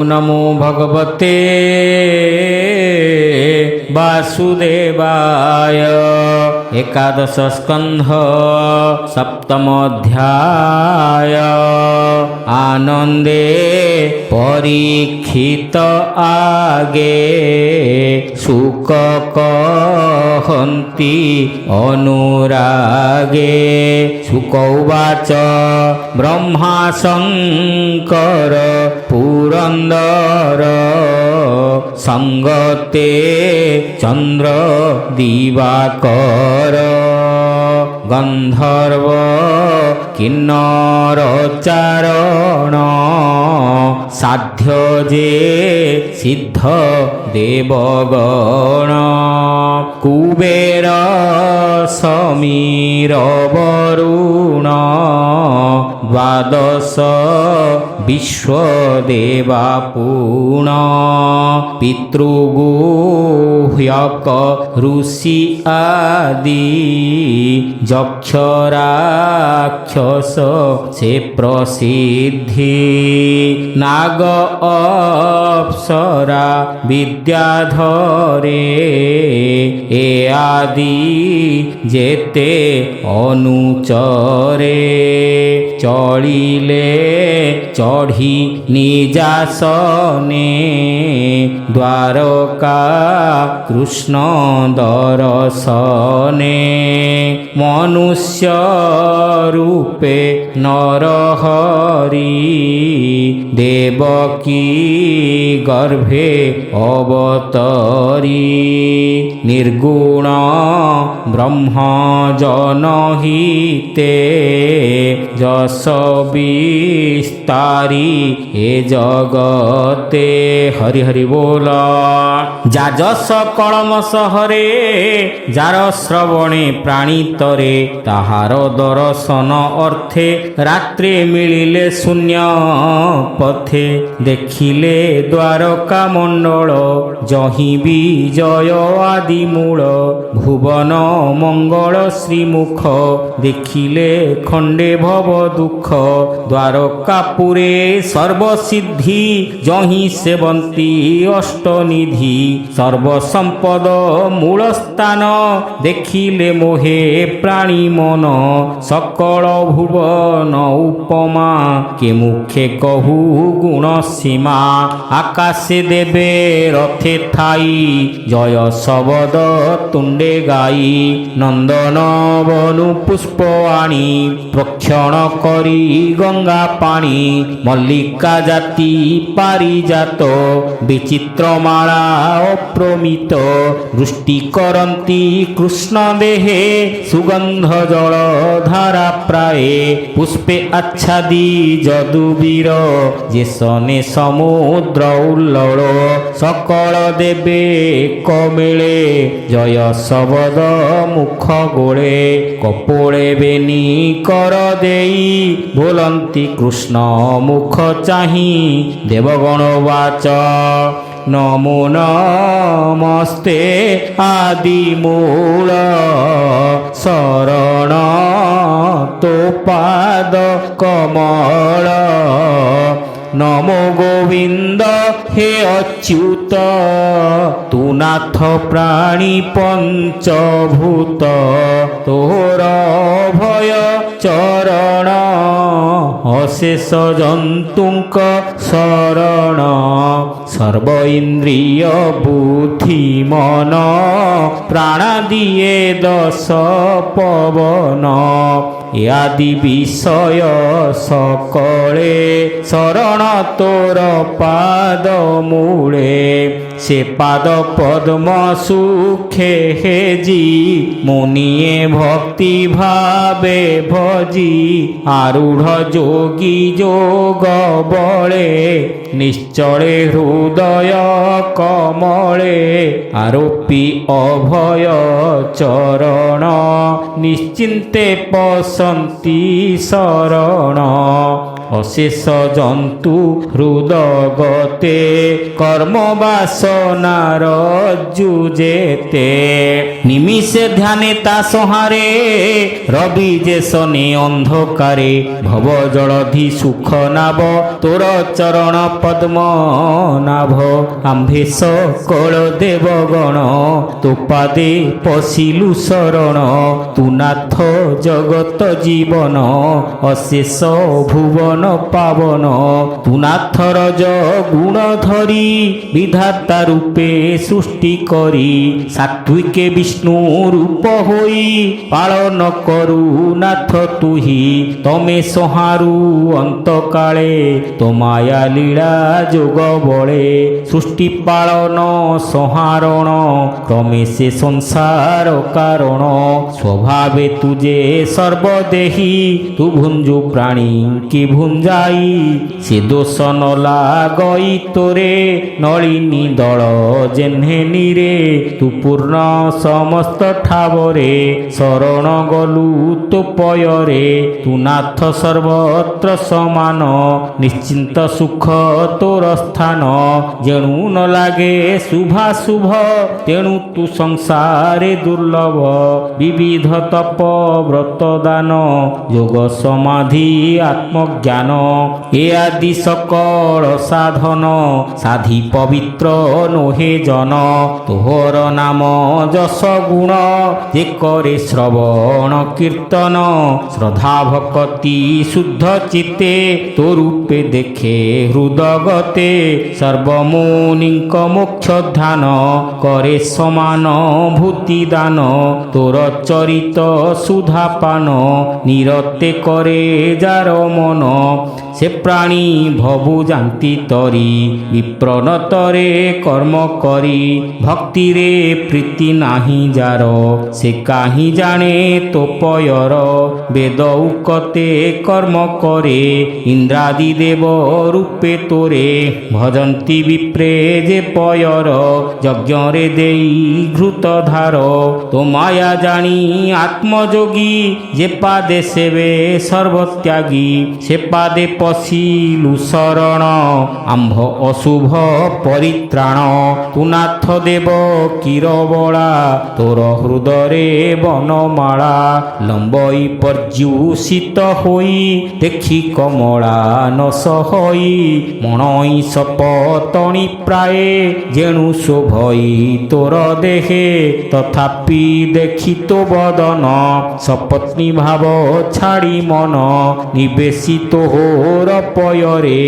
नमो भगवते वासुदेवाय। एकादश स्कंध सप्तमोऽध्याय। आनंदे परीक्षित आगे सुख कहन्ति अनुरागे। शुक उवाच ब्रह्मा शंकर पुरंदर संगते चंद्र दिवाकर। गंधर्व किन्नर चारण साध्य जे सिद्ध देवगण। कुबेर समीर वरुण द्वादश विश्वदेवा पूर्ण। पितृगुह्यक ऋषि आदि यक्ष राक्षस से प्रसिद्धि। नाग अप्सरा विद्याधरे ए आदि जेते अनुचरे। चढ़िले चढ़ी निजासने द्वारका कृष्ण दर्शने। मनुष्य रूपे नरहरि देवकी गर्भे अवतरी। निर्गुण ब्रह्म जनहिते जस विस्तारी ए जगते। हरि हरि बोल। जाजस कलम सहरे जार श्रवणे प्राणीतरे। ताहार दर्शन अर्थे रात्रे मिलिले शून्य पथे। देखिले द्वारका मंडल जहि विजय आदि मूल। भुवन मंगल श्रीमुख देखिले खंडे भव दुख। द्वारकापुरे सर्वसिद्धि जहि सेवंती अष्टनिधि। सर्वसंपद मूल स्थान देखिले मोहे प्राणी मन। सकल भुवन उपमा के मुखे कहू गुण सीमा। आकाशे देवे रथे थाई जय शबद तुंडे गाई। नंदन बनु पुष्प आणी प्रोक्षण करी गंगा पाणी। मल्लिका जाति पारिजात विचित्रमाला अप्रमित। वृष्टि करन्ति कृष्ण देहे सुगंध जल धारा प्राये। पुष्पे आच्छादी यदुवीर जेसने समुद्र उल्लल। सकल देवे कमेले जय शबद मुख गोळे। कपोळे बेनी कर देई बोलंती कृष्ण मुख चाहि। देवगण वाच नमो नमस्ते आदिमूल शरण तो पाद कमल। नमो गोविंद हे अच्युत तू नाथ प्राणी पंचभूत। तोर भय चरण अशेष जंतुक शरण। सर्व इंद्रिय बुद्धि मन प्राणादिये दश पवन। आदि विषय सकले शरण तोर पाद मूले। से पाद पद्म सुखे हेजी मुनिये भक्ति भावे भजी। आरूढ़ जोगी जोग बले निश्चले हृदय कमले। आरोपी अभय चरण निश्चिन्ते पसन्ति शरण। ଅଶେଷ ଜନ୍ତୁ ହୃଦଗତେ କର୍ମ ବାସନାର ଯୁଜେତେ ନିମିଷେ ଧ୍ୟାନେ ତା ସହାରେ ରବି ଯେ ସନେ ଅନ୍ଧକାରେ ଭବ ଜଳଧି ସୁଖ ନାବ ତୋର ଚରଣ ପଦ୍ମ ନାଭ ଆମ୍ଭେ ସକଳ ଦେବଗଣ ତୋ ପାଦେ ପଶିଲୁ ଶରଣ ତୁ ନାଥ ଜଗତ ଜୀବନ ଅଶେଷ ଭୁବନ ପାବନ ତୁ ନାଥ ରଜ ଗୁଣ ଧରି ବିଧାତା ରୂପେ ସୃଷ୍ଟି କରି ସାତ୍ୱିକେ ବିଷ୍ଣୁ ରୂପ ହୋଇ ପାଳନ କରୁ ନାଥ ତୁହି ତମେ ସଂହାରୁ ଅନ୍ତକାଳେ ତୋ ମାୟା ଲୀଳା ଯୋଗ ବଳେ ସୃଷ୍ଟି ପାଳନ ସଂହାରଣ କ୍ରମେ ସେ ସଂସାର କାରଣ ସ୍ୱଭାବେ ତୁଜେ ସର୍ବଦେହି ତୁ ଭୁଞ୍ଜୁ ପ୍ରାଣୀ କି ଭୁଞ୍ଜାଇ ସେ ଦୋଷ ନ ଲାଗଇ ତୋରେ ନଳିନୀ ଦଳ ଯେହ୍ନେ ନିରେ ତୁ ପୂର୍ଣ୍ଣ ସମସ୍ତ ଠାବରେ ଶରଣ ଗଲୁ ତୋ ପୟରେ ତୁ ନାଥ ସର୍ବତ୍ର ସମାନ ନିଶ୍ଚିନ୍ତ ସୁଖ ତୋର ସ୍ଥାନ ଯେଣୁ ନ ଲାଗେ ଶୁଭାଶୁଭ ତେଣୁ ତୁ ସଂସାରେ ଦୁର୍ଲଭ ବିବିଧ ତପ ବ୍ରତ ଦାନ ଯୋଗ ସମାଧି ଆତ୍ମଜ୍ଞାନ ଏ ଆଦି ସକଳ ସାଧନ ସାଧି ପବିତ୍ର ନୋହେ ଜନ ତୋହର ନାମ ଯଶ ଗୁଣ ଯେ କରେ ଶ୍ରବଣ କୀର୍ତ୍ତନ ଶ୍ରଦ୍ଧା ଭକ୍ତି ଶୁଦ୍ଧ ଚିତ୍ତେ ତୋ ରୂପେ ଦେଖେ ହୃଦଗତେ ସର୍ବମୁନିଙ୍କ ମୋକ୍ଷ ଧ୍ୟାନ କରେ ସମାନ ଭୂତି ଦାନ ତୋର ଚରିତ ସୁଧାପାନ ନିରତେ କରେ ଯାର ମନ ସେ ପ୍ରାଣୀ ଭବୁ ଜାନ୍ତି ତରି ବିପ୍ରନତରେ କର୍ମ କରି ଭକ୍ତିରେ ପ୍ରୀତି ନାହିଁ ଯାର ସେ କାହିଁ ଜାଣେ ତୋ ପୟର ବେଦ ଉକତେ କର୍ମ କରେ ଇନ୍ଦ୍ରାଦି ଦେବ ରୂପେ ତୋରେ ଭଜନ୍ତି ବିପ୍ରେ ଯେ ପୟର ଯଜ୍ଞରେ ଦେଇ ଘୃତ ଧାର ତୋ ମାୟା ଜାଣି ଆତ୍ମଯୋଗୀ ଯେ ପାଦେ ସେବେ ସର୍ବତ୍ୟାଗୀ ସେ ପାଦେ ପଶିଲୁ ଶରଣ ଆମ୍ଭ ଅଶୁଭ ପରିତ୍ରାଣ ତୁ ନାଥ ଦେବ କିରବଳା ତୋର ହୃଦୟରେ ବନମାଳା ଲମ୍ବଇ ପର୍ଯ୍ୟୁଷିତ ହୋଇ ଦେଖି କମଳା ନସ ହୋଇ ମଣଇ ସପତଣି ପ୍ରାୟ ଯେଣୁ ଶୋଭଇ ତୋର ଦେହେ ତଥାପି ଦେଖି ତୋ ବଦନ ସପତ୍ନୀ ଭାବ ଛାଡ଼ି ମନ ନିବେଶି ତୋହର ପୟରେ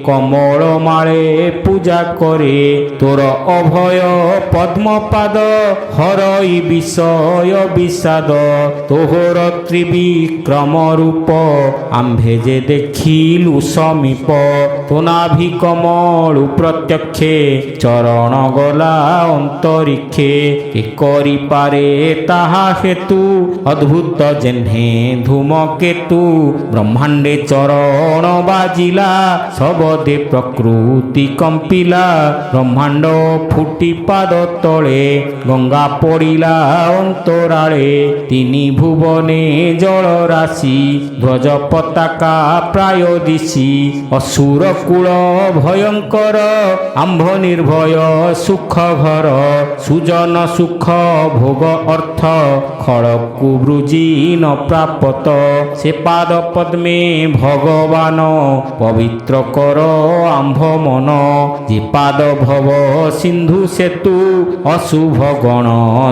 କମଳ ମାଳେ ପୂଜା କରେ ତୋର ଅଭୟ ପଦ୍ମପାଦ ହରଇ ବିଷୟ ବିଷାଦ ତୋହର ତ୍ରିବିକ୍ରମ ରୂପ ଆମ୍ଭେ ଯେ ଦେଖିଲୁ ସମୀପ ତୋ ନାଭି କମଳୁ ପ୍ରତ୍ୟକ୍ଷେ ଚରଣ ଗଲା ଅନ୍ତରିକ୍ଷେ କେ କରିପାରେ ତାହା ହେତୁ ଅଦ୍ଭୁତ ଯେହ୍ନେ ଧୂମକେତୁ ବ୍ରହ୍ମାଣ୍ଡେ ଚରଣ ବାଜିଲା ସବଦେ ପ୍ରକୃତି କମ୍ପିଲା ବ୍ରହ୍ମାଣ୍ଡ ଫୁଟି ପାଦ ତଳେ ଗଙ୍ଗା ପଡ଼ିଲା ଅନ୍ତରାଳେ ତିନି ଭୁବନେ ଜଳ ରାଶି ଧ୍ୱଜ ପତାକା ପ୍ରାୟ ଦିଶି ଅସୁର କୂଳ ଭୟଙ୍କର ଆମ୍ଭ ନିର୍ଭୟ ସୁଖ ଘର ସୁଜନ ସୁଖ ଭୋଗ ଅର୍ଥ ଖଳକୁ ବୃଜି ନ ପ୍ରାପତ ସେ ପାଦ ପଦ୍ମେ ଭଗବାନ ପବିତ୍ର କର ଆମ୍ଭ ମନ ଯେ ପାଦ ଭବ ସିନ୍ଧୁ ସେତୁ ଅଶୁଭ ଗଣ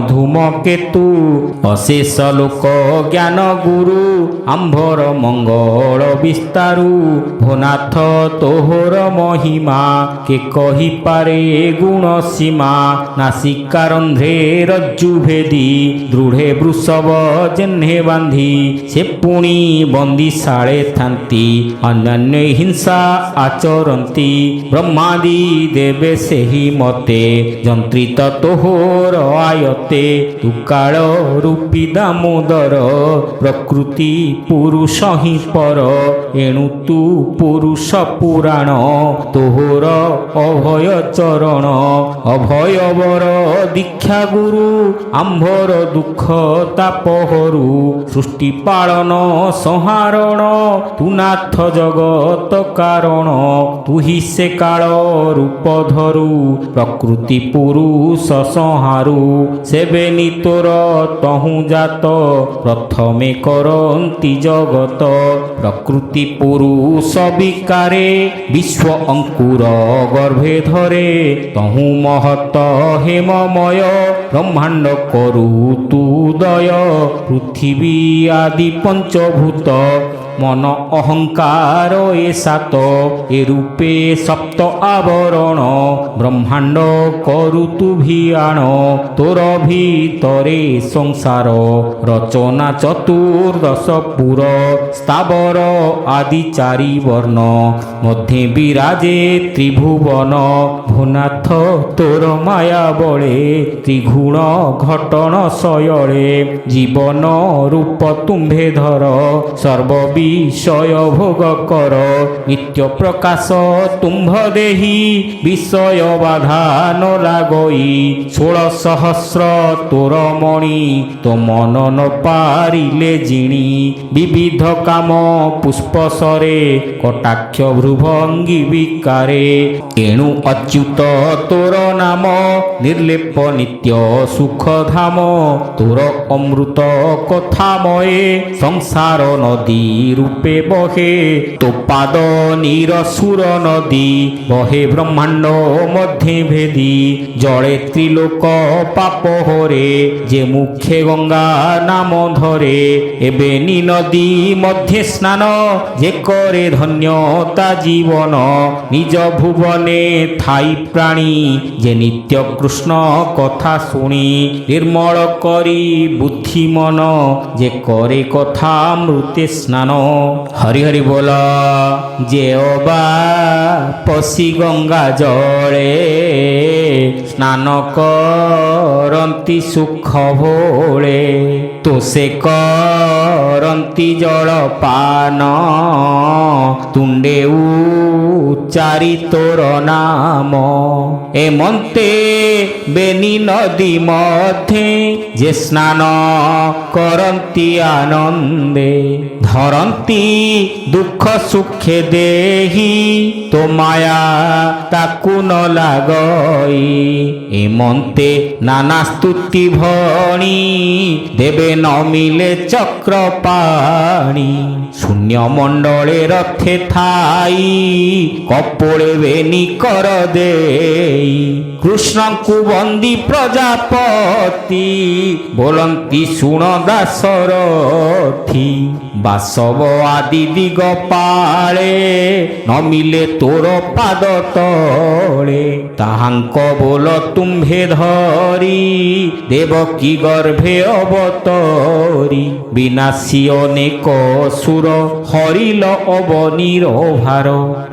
ଧୂମକେତୁ ଅଶେଷ ଲୋକ ଜ୍ଞାନ ଗୁରୁ ଆମ୍ଭର ମଙ୍ଗଳ ବିସ୍ତାରୁ ଭୋନାଥ ତୋହର ମହିମା କେ କହିପାରେ ଗୁଣ ସୀମା ନାସିକାରନ୍ଧ୍ରେ ରଜ୍ଜୁ ଭେଦି ଦୃଢ଼େ ବୃଷଭ ଯେହ୍ନେ ବାନ୍ଧି ସେ ପୁଣି ବନ୍ଦିଶାଳେ ଥାନ୍ତି ଅନ୍ୟାନ୍ୟ ହିଂସା ଆଚରନ୍ତି ବ୍ରହ୍ମାଦି ଦେବେ ସେହି ମତେ ଯନ୍ତ୍ରିତ ତୋହର ଆୟତେ ତୁ କାଳ ରୂପୀ ଦାମୋଦର ପ୍ରକୃତି ପୁରୁଷ ହିଁ ପର ଏଣୁ ତୁ ପୁରୁଷ ପୁରାଣ ତୋହର ଅଭୟ ଚରଣ ଅଭୟ ବର ଦୀକ୍ଷା ଗୁରୁ ଆମ୍ଭର ଦୁଃଖ ତାପହରୁ ସୃଷ୍ଟି ପାଳନ ସଂହାରଣ ତୁ ନାଥ ଜଗତ କାରଣ ତୁହି ସେ କାଳ ରୂପ ଧରୁ ପ୍ରକୃତି ପୁରୁଷ ସଂହାରୁ ସେବେନି ତୋର ତହୁଁ ଜାତ ପ୍ରଥମେ କରନ୍ତି ଜଗତ ପ୍ରକୃତି ପୁରୁଷ ବିକାରେ ବିଶ୍ୱ ଅଙ୍କୁର ଗର୍ଭେ ଧରେ ତହୁଁ ମହତ ହେମମୟ ବ୍ରହ୍ମାଣ୍ଡ କରୁ ତୁ ଦୟ ପୃଥିବୀ ଆଦି ପଞ୍ଚଭୂତ ମନ ଅହଙ୍କାର ଏ ସାତ ଏ ରୂପେ ସପ୍ତ ଆବରଣ ବ୍ରହ୍ମାଣ୍ଡ କରୁ ତୁ ଭିଆଣ ତୋର ଭିତରେ ସଂସାର ରଚନା ଚତୁର୍ଦଶ ପୁର ସ୍ଥାବର ଆଦି ଚାରି ବର୍ଣ୍ଣ ମଧ୍ୟେ ବିରାଜେ ତ୍ରିଭୁବନ ଭୁନାଥ ତୋର ମାୟା ବଳେ ତ୍ରିଗୁଣ ଘଟଣ ଶୟଳେ ଜୀବନ ରୂପ ତୁମ୍ଭେ ଧର ସର୍ବ ବିଷୟ ଭୋଗ କର ନିତ୍ୟ ପ୍ରକାଶ ତୁମ୍ଭ ଦେହି ବିଷୟ ବାଧା ନ ଲାଗଇ 16,000 ତୋର ମଣି ତୋ ମନ ନ ପାରିଲେ ଜିଣି ବିବିଧ କାମ ପୁଷ୍ପସରେ କଟାକ୍ଷ ଭ୍ରୁଭଙ୍ଗୀ ବିକାରେ ଏଣୁ ଅଚ୍ୟୁତ ତୋର ନାମ ନିର୍ଲେପ ନିତ୍ୟ ସୁଖ ଧାମ ତୋର ଅମୃତ କଥାମୟେ ସଂସାର ନଦୀ ରୂପେ ବହେ ତୋ ପାଦ ନୀର ସୁର ନଦୀ ବହେ ବ୍ରହ୍ମାଣ୍ଡ ମଧ୍ୟେ ଭେଦି ଜଳେ ତ୍ରିଲୋକ ପାପ ହରେ ଯେ ମୁଖେ ଗଙ୍ଗା ନାମ ଧରେ ଏବେ ନି ନଦୀ ମଧ୍ୟେ ସ୍ନାନ ଯେ କରେ ଧନ୍ୟତା ଜୀବନ ନିଜ ଭୁବନେ ଥାଇ ପ୍ରାଣୀ ଯେ ନିତ୍ୟ କୃଷ୍ଣ କଥା ଶୁଣି ନିର୍ମଳ କରି ବୁଦ୍ଧି ମନ ଯେ କରେ କଥା ମୃତେ ସ୍ନାନ ହରି ହରି ବୋଲ ଯେ ଅବା ପଶି ଗଙ୍ଗା ଜଳେ ସ୍ନାନ କରନ୍ତି ସୁଖ ଭୋଳେ ତୋ ସେ କରନ୍ତି ଜଳ ପାନ ତୁଣ୍ଡେ ଉଚାରି ତୋର ନାମ ଏମନ୍ତେ ବେନି ନଦୀ ମଧ୍ୟେ ଯେ ସ୍ନାନ କରନ୍ତି ଆନନ୍ଦେ ଧରନ୍ତି ଦୁଃଖ ସୁଖେ ଦେହି ତୋ ମାୟା ତାକୁ ନ ଲାଗଇ ଏମନ୍ତେ ନାନା ସ୍ତୁତି ଭଣି ଦେବେ ନ ମିଲେ ଚକ୍ର ପାଣି ଶୂନ୍ୟ ମଣ୍ଡଳେ ରଥେ ଥାଇ କପୋଳେ ବେନି କର ଦେଇ କୃଷ୍ଣଙ୍କୁ ବନ୍ଦୀ ପ୍ରଜାପତି ବୋଲନ୍ତି ଶୁଣ ଦାସରଥି ବାସବ ଆଦି ଦିଗ ପାଳେ ନ ମିଲେ ତୋର ପାଦ ତଳେ ତାହାଙ୍କ ବୋଲ ତୁମ୍ଭେ ଧରି ଦେବକୀ ଗର୍ଭେ ଅବତରି ବିନାଶୀ ଅନେକ ସୁର ହରିଲ ଅବନୀର ଭାର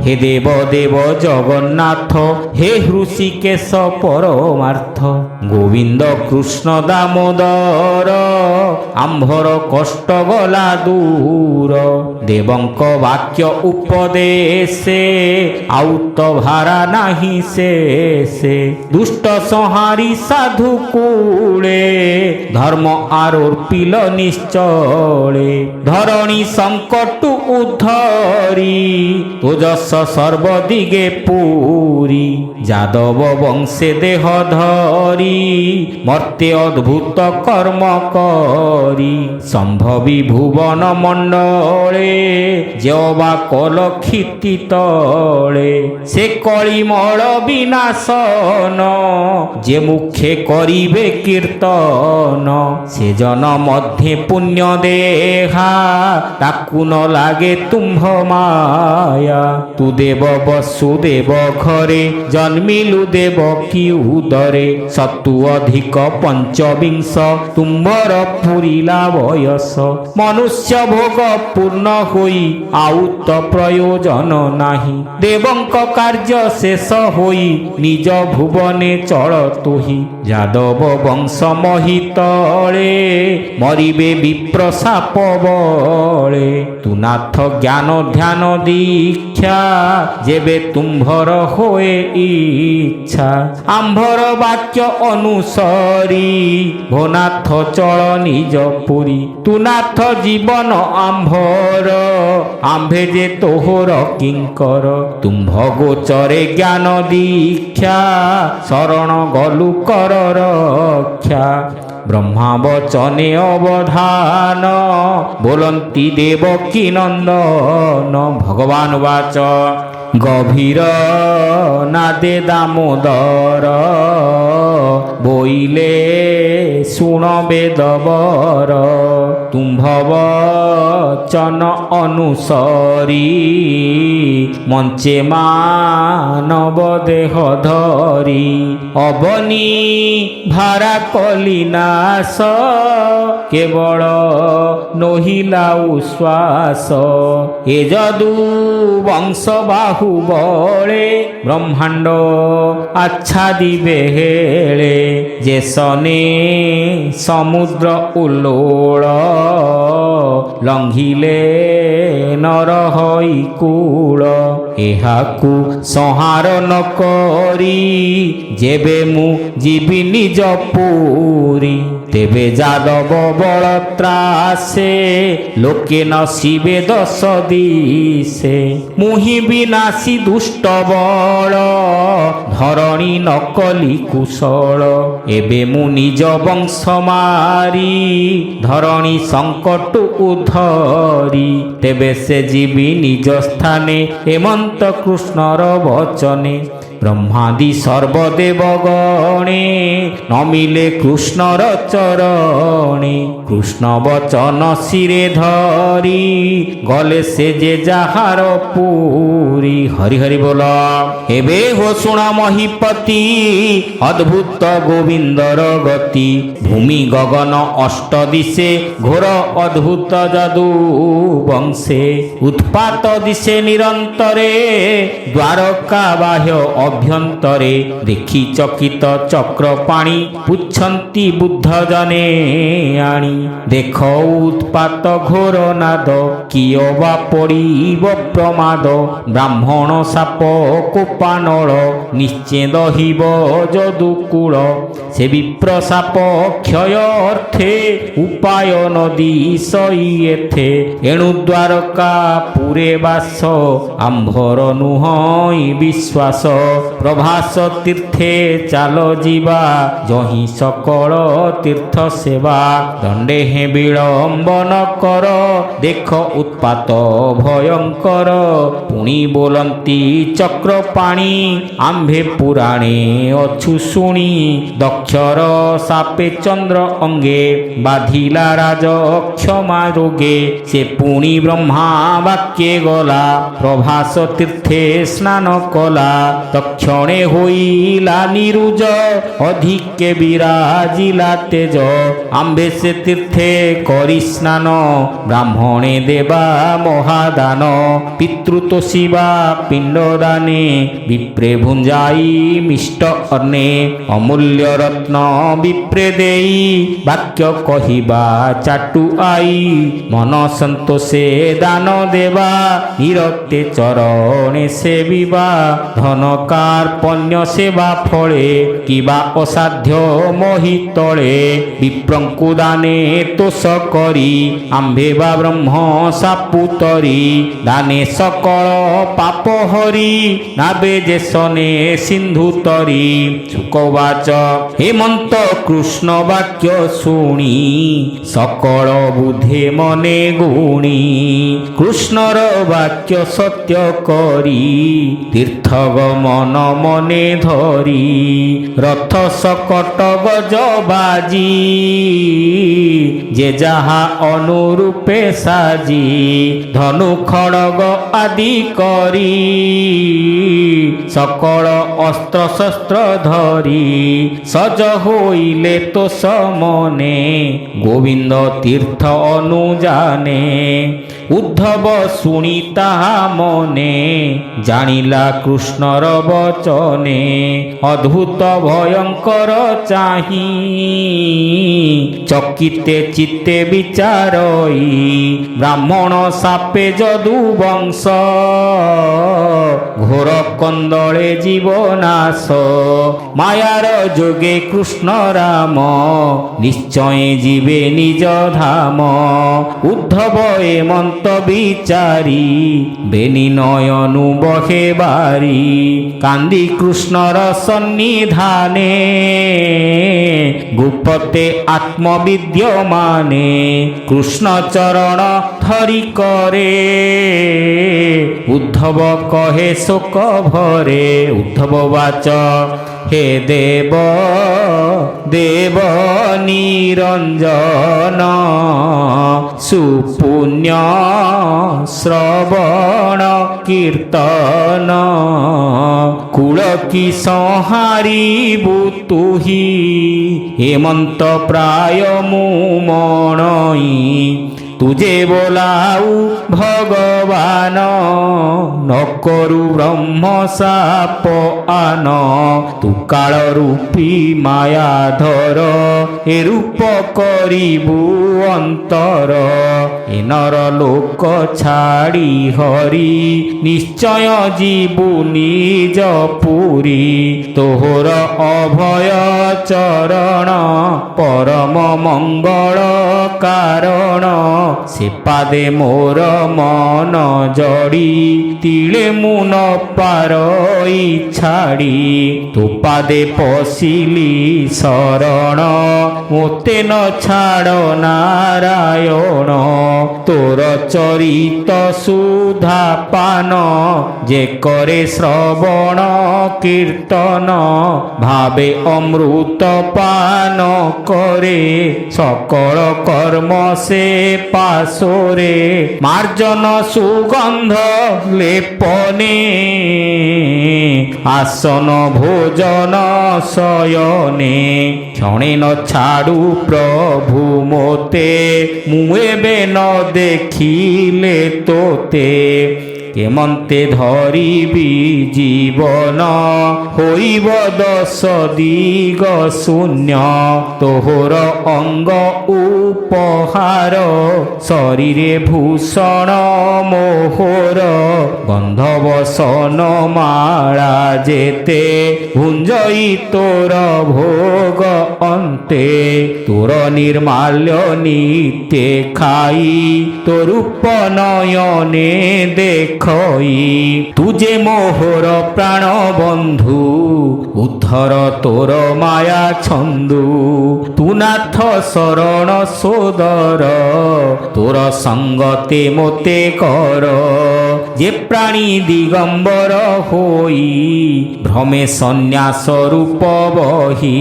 ହେ ଦେବ ଦେବ ଜଗନ୍ନାଥ ହେ ହୃଷିକେଶ ପରମାର୍ଥ ଗୋବିନ୍ଦ କୃଷ୍ଣ ଦାମୋଦର ଆମ୍ଭର କଷ୍ଟ ଗଲା ଦୂର ଦେବଙ୍କ ବାକ୍ୟ ଉପଦେଶେ ଆଉ ତ ଭାରା ନାହିଁ ସେ ଦୁଷ୍ଟ ସଂହାରି ସାଧୁ କୂଳେ ଧର୍ମ ଆରୋପିଲ ନିଶ୍ଚଳେ ଧରଣୀ ସଂକଟ ଉଦ୍ଧରି ତୁଜସ ସର୍ବଦିଗେ ପୁରୀ ଯାଦବ ବଂଶେ ଦେହ ଧରି ମର୍ତ୍ତେ ଅଦ୍ଭୁତ କର୍ମ କରି ସମ୍ଭବି ଭୁବନ ମଣ୍ଡଳେ ଯେବା କଲକ୍ଷିତି ତଳେ ସେ କଳିମଳ ବିନାଶନ ଯେ ମୁଖେ କରିବେ କୀର୍ତ୍ତନ ସେ ଜନ ମଧ୍ୟେ ପୁଣ୍ୟ ଦେହା ତାକୁ ନ ଲାଗେ ତୁମ୍ଭ ମାୟା ତୁ ଦେବ ବସୁଦେବ ଘରେ ଜନ୍ମିଲୁ ଦେବ ଦେବକୀ ଉଦରେ ସତୁ ଅଧିକ ପଞ୍ଚବିଂଶ ତୁମ୍ଭର ପୁରିଲା ବୟସ। ମନୁଷ୍ୟ ଭୋଗ ପୂର୍ଣ୍ଣ ହୋଇ ଆଉ ତ ପ୍ରୟୋଜନ ନାହିଁ। ଦେବଙ୍କ କାର୍ଯ୍ୟ ଶେଷ ହୋଇ ନିଜ ଭୁବନେ ଚଳ ତୁହି। ଯାଦବ ବଂଶ ମହିତଳେ ମରିବେ ବିପ୍ର ସାପ ବଳେ। ତୁ ନାଥ ଜ୍ଞାନ ଧ୍ୟାନ ଦୀକ୍ଷା ଯେବେ ତୁମ୍ଭର ହୋଏ ଇଚ୍ଛା। ଆମ୍ଭର ବାକ୍ୟ ଅନୁସରି ଭୋନାଥ ଚଳ ନିଜ ପୁରୀ। ତୁ ନାଥ ଜୀବନ ଆମ୍ଭର ଆମ୍ଭେ ଯେ ତୋହର କିଙ୍କର। ତୁମ୍ଭ ଗୋଚରେ ଜ୍ଞାନ ଦୀକ୍ଷା ଶରଣ ଗଲୁ କର ରକ୍ଷା। ବ୍ରହ୍ମା ବଚନେ ଅବଧାନ ବୋଲନ୍ତି ଦେବକୀ ନନ୍ଦନ। ଭଗବାନ ବାଚ ଗଭୀର ନାଦେ ଦାମୋଦର ବୋଇଲେ ଶୁଣ ବେଦବର। ତୁମ୍ଭ ବଚନ ଅନୁସରି ମଞ୍ଚେ ମାନବ ଦେହ ଧରି। ଅବନି ଭାରା କଲି ନାଶ କେବଳ ନହିଲା ଉଶ୍ୱାସ। ଏ ଯଦୁ ବଂଶ ବାହୁ ବଳେ ବ୍ରହ୍ମାଣ୍ଡ ଆଚ୍ଛାଦିବେ ହେଳେ। ଯେ ସନେ ସମୁଦ୍ର ଉଲ୍ଲୋଳ ଲଙ୍ଘିଲେ ନର ହୋଇ କୂଳ। ଏହାକୁ ସଂହାର ନ କରି ଯେବେ ମୁଁ ଯିବି ନିଜ ପୁରୀ। ତେବେ ଯାଦବ ବଳ ତ୍ରାସେ ଲୋକେ ନସିବେ ଦଶ ଦିଶେ। ମୁହିଁ ବିନାଶୀ ଦୁଷ୍ଟ ବଳ ଧରଣୀ ନ କଲି କୁଶଳ। ଏବେ ମୁଁ ନିଜ ବଂଶ ମାରି ଧରଣୀ ସଙ୍କଟ ଉଦ୍ଧରି। ତେବେ ସେ ଯିବି ନିଜ ସ୍ଥାନେ ହେମନ୍ତ କୃଷ୍ଣର ବଚନେ। ବ୍ରହ୍ମାଦି ସର୍ବଦେବ ଗଣେ ନମିଲେ କୃଷ୍ଣର ଚରଣେ। କୃଷ୍ଣ ବଚନ ଶିରେ ଧରି ଗଲେ ସେ ଯେ ଯାହାର ପୁରୀ। ହରି ହରି ବୋଲ। ଏବେ ହୋ ଶୁଣ ମହିପତି ଅଦ୍ଭୁତ ଗୋବିନ୍ଦର ଗତି। ଭୂମି ଗଗନ ଅଷ୍ଟ ଦିଶେ ଘୋର ଅଦ୍ଭୁତ ଯଦୁ ବଂଶେ। ଉତ୍ପାତ ଦିଶେ ନିରନ୍ତରେ ଦ୍ୱାରକା ବାହ୍ୟ ଅଭ୍ୟନ୍ତରେ। ଦେଖି ଚକିତ ଚକ୍ର ପାଣି ପୁଛନ୍ତି ବୁଦ୍ଧ ଜନେ ଆଣି। ଦେଖ ଉତ୍ପାତ ଘୋର ନାଦ କିଏ ବା ପଡ଼ିବ ପ୍ରମାଦ। ବ୍ରାହ୍ମଣ ସାପ କୋପାନଳ ନିଶ୍ଚେ ଦହିବ ଯଦୁକୂଳ। ସେ ବିପ୍ର ସାପ କ୍ଷୟ ଅର୍ଥେ ଉପାୟ ନଦୀ ସଇ ଏଥେ। ଏଣୁ ଦ୍ୱାରକା ପୁରେ ବାସ ଆମ୍ଭର ନୁହଁଇ ବିଶ୍ୱାସ। ପ୍ରଭାସ ତୀର୍ଥେ ଚାଲ ଯିବା ଯହିଁ ସକଳ ତୀର୍ଥ ସେବା। ଦଣ୍ଡେ ହେ ବିଳମ୍ବନ କର ଦେଖ ଉତ୍ପାତ ଭୟଙ୍କର। ପୁଣି ବୋଲନ୍ତି ଚକ୍ର ପାଣି ଆମ୍ଭେ ପୁରାଣେ ଅଛୁ ଶୁଣି। ଦକ୍ଷର ସାପେ ଚନ୍ଦ୍ର ଅଙ୍ଗେ ବାଧିଲା ରାଜ କ୍ଷମା ରୋଗେ। ସେ ପୁଣି ବ୍ରହ୍ମା ବାକ୍ୟେ ଗଲା ପ୍ରଭାସ ତୀର୍ଥେ ସ୍ନାନ କଲା। ତକ୍ଷଣେ ହୋଇଲା ନିରୁଜ ଅଧିକେ ବିରାଜିଲା ତେଜ। ଆମ୍ଭେ ସେ ତୀର୍ଥେ କରି ସ୍ନାନ ବ୍ରାହ୍ମଣେ ଦେବା ମହାଦାନ। ପିତୃତୋଷିବା ପିଣ୍ଡ ଦାନେ ବିପ୍ରେ ଭୁଞ୍ଜାଇ ମିଷ୍ଟ ଅର୍ଣ୍ଣେ। ଅମୂଲ୍ୟ ରତ୍ନ ବିପ୍ରେ ଦେଇ ବାକ୍ୟ କହିବା ଚାଟୁ ଆଇ। ମନ ସନ୍ତୋଷେ ଦାନ ଦେବା ନିରତେ ଚରଣେ ସେବିବା। ଧନ କାର୍ପଣ୍ୟ ସେବା ଫଳେ କିବା ଅସାଧ୍ୟ ମହିତଳେ। ବିପ୍ରଙ୍କୁ ଦାନେ ତୋଷ କରି ଆମ୍ଭେ ବା ବ୍ରହ୍ମ ସାପୁତରି। ଦାନେ ସକଳ ପାପ ହରି ନାବେ ଯେ ସନେ ସିନ୍ଧୁ ତରି। ଶୁକବାଚ ହେମନ୍ତ କୃଷ୍ଣ ବାକ୍ୟ ଶୁଣି ସକଳ ବୁଧେ ମନେ ଗୁଣି। କୃଷ୍ଣର ବାକ୍ୟ ସତ୍ୟ କରି ତୀର୍ଥ ଗମନ ମନ ମନେ ଧରି ରଥ ସକଟ ଗଜ ବାଜି ଯେ ଯାହା ଅନୁରୂପେ ସାଜି ଧନୁ ଖଡ଼ଗ ଆଦି କରି ସକଳ ଅସ୍ତ୍ର ଶସ୍ତ୍ର ଧରି ସଜ ହୋଇଲେ ତ ସମନେ ଗୋବିନ୍ଦ ତୀର୍ଥ ଅନୁଜାନେ ଉଦ୍ଧବ ଶୁଣି ତାହା ମନେ ଜାଣିଲା କୃଷ୍ଣର ବଚନେ ଅଦ୍ଭୁତ ଭୟଙ୍କର ଚାହିଁ ଚକିତେ ଚିତ୍ତେ ବିଚାରଇ ବ୍ରାହ୍ମଣ ସାପେ ଯଦୁ ବଂଶ ଘୋର କନ୍ଦଳେ ଜୀବନାଶ ମାୟାର ଯୋଗେ କୃଷ୍ଣ ରାମ ନିଶ୍ଚୟ ଯିବେ ନିଜ ଧାମ ଉଦ୍ଧବ ଏ ମନ୍ତ ବିଚାରି ବେନି ନୟନୁ ବହେ ବାରି କାନ୍ଦି କୃଷ୍ଣର ସନ୍ନିଧାନେ ଗୁପତେ ଆତ୍ମବିଦ୍ୟମାନେ କୃଷ୍ଣ ଚରଣ ଧରି କରେ ଉଦ୍ଧବ କହେ ଶୋକ ଭରେ ଉଦ୍ଧବ ବାଚ হে দেব দেব নিরঞ্জন সুপুণ্য শ্রবণ কীর্তন কুল কি সংহারিবু তুহি হেমন্ত প্রায় মু মণই তুজে বোলাউ ভগবান নকরু ব্রহ্ম সাপ আন তু কাল রূপী মায়াধর এ রূপ করিবু অন্তর এ নর লোক ছাড়ি হরি নিশ্চয় ଯିବୁ নিজ পুরী তোহর অভয় চরণ পরম মঙ্গল কারণ সে পাদে মোর মন জড়ি তিলে মু ন পারই ছাড়ি তু পাদে পশিলি শরণ মোতে ন ছাড় নারায়ণ তোর চরিত সুধা পান যে করে শ্রবণ কীর্তন ভাবে অমৃত পান করে সকল কর্ম সে পাশরে মার্জন সুগন্ধ লেপনে আসন ভোজন শয়নে ক্ষণে ন ছাড়ু প্রভু মোতে মু এবে ন দেখিলে তোতে কেমন্তে ধরিবি জীবন হইব দশ দিগ শূন্য তোহর অঙ্গ উপহার শরীরে ভূষণ মোহর গন্ধবসন মালা যেতে ভুঞ্জই তোর ভোগ অন্তে তোর নির্মাল্য নিতে খাই তোরূপ নয়নে দেখ তুজে মোহর প্রাণ বন্ধু উদ্ধর তোর মায়া ছন্দু তু নাথ শরণ সোদর তোর সঙ্গতে মতে কর যে প্রাণী দিগম্বর হই ভ্রমে সন্ন্যাস রূপ বহি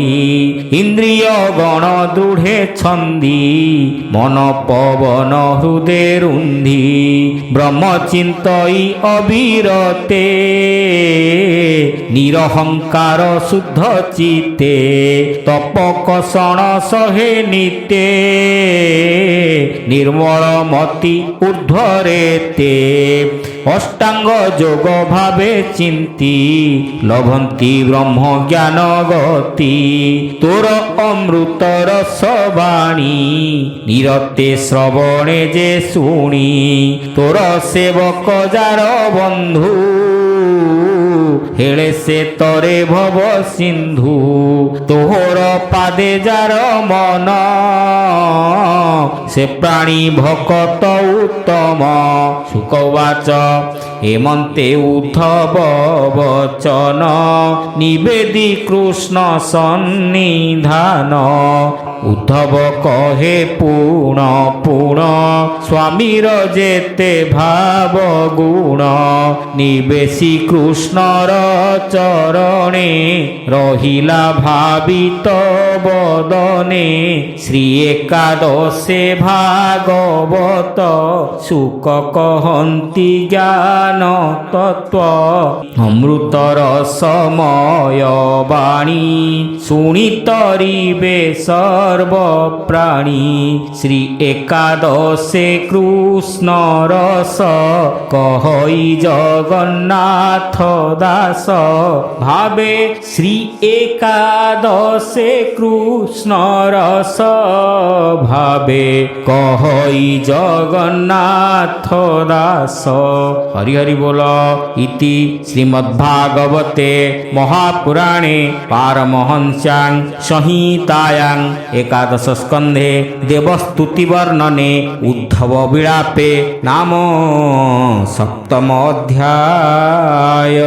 ইন্দ্রিয় গণ দৃঢ়ে ছন্দি মন পবন হৃদে রুন্ধি ব্রহ্মচিন্তই অবিরতে নিরহংকার শুদ্ধ চিতে তপ কষণ সহে নিতে নির্মল মতি ঊর্ধ্বরেতে অষ্টাঙ্গ যোগ ভাবে চিন্তি লভন্তি ব্রহ্ম জ্ঞান গতি তোর অমৃত রসবাণী নিরতে শ্রবণে যে শুনি তোর সেবক যার বন্ধু হেলে সে তরে ভব সিন্ধু তোহর পাদে যার মন সে প্রাণী ভকত উত্তম সুকবাচ হেমন্তে উদ্ধব বচন নিবেদি কৃষ্ণ সন্নিধান উদ্ধব কহে পুণ পুণ স্বামীর যেতে ভাব গুণ নিবেশি কৃষ্ণর চরণে রহিলা ভাবিত বদনে শ্রী একাদশে ভাগবত সুখ কহন্তি জ্ঞান তত্ত্ব অমৃতর সময় বাণী শুনিতরিবে সর্বপ্রাণী শ্রী একাদশে কৃষ্ণ রস কহই জগন্নাথ দাস ভাবে শ্রী একাদশে কৃষ্ণ রস ভাবে কহই জগন্নাথ দাস। হরি হরি বল। ইতি শ্রীমদ্ভাগবতে মহাপুরাণে পারমহংস্যাং সংহিতায়াং একাদশ স্কন্ধে দেবস্তুতি বর্ণনে উদ্ধব বিলাপে নাম সপ্তম অধ্যায়।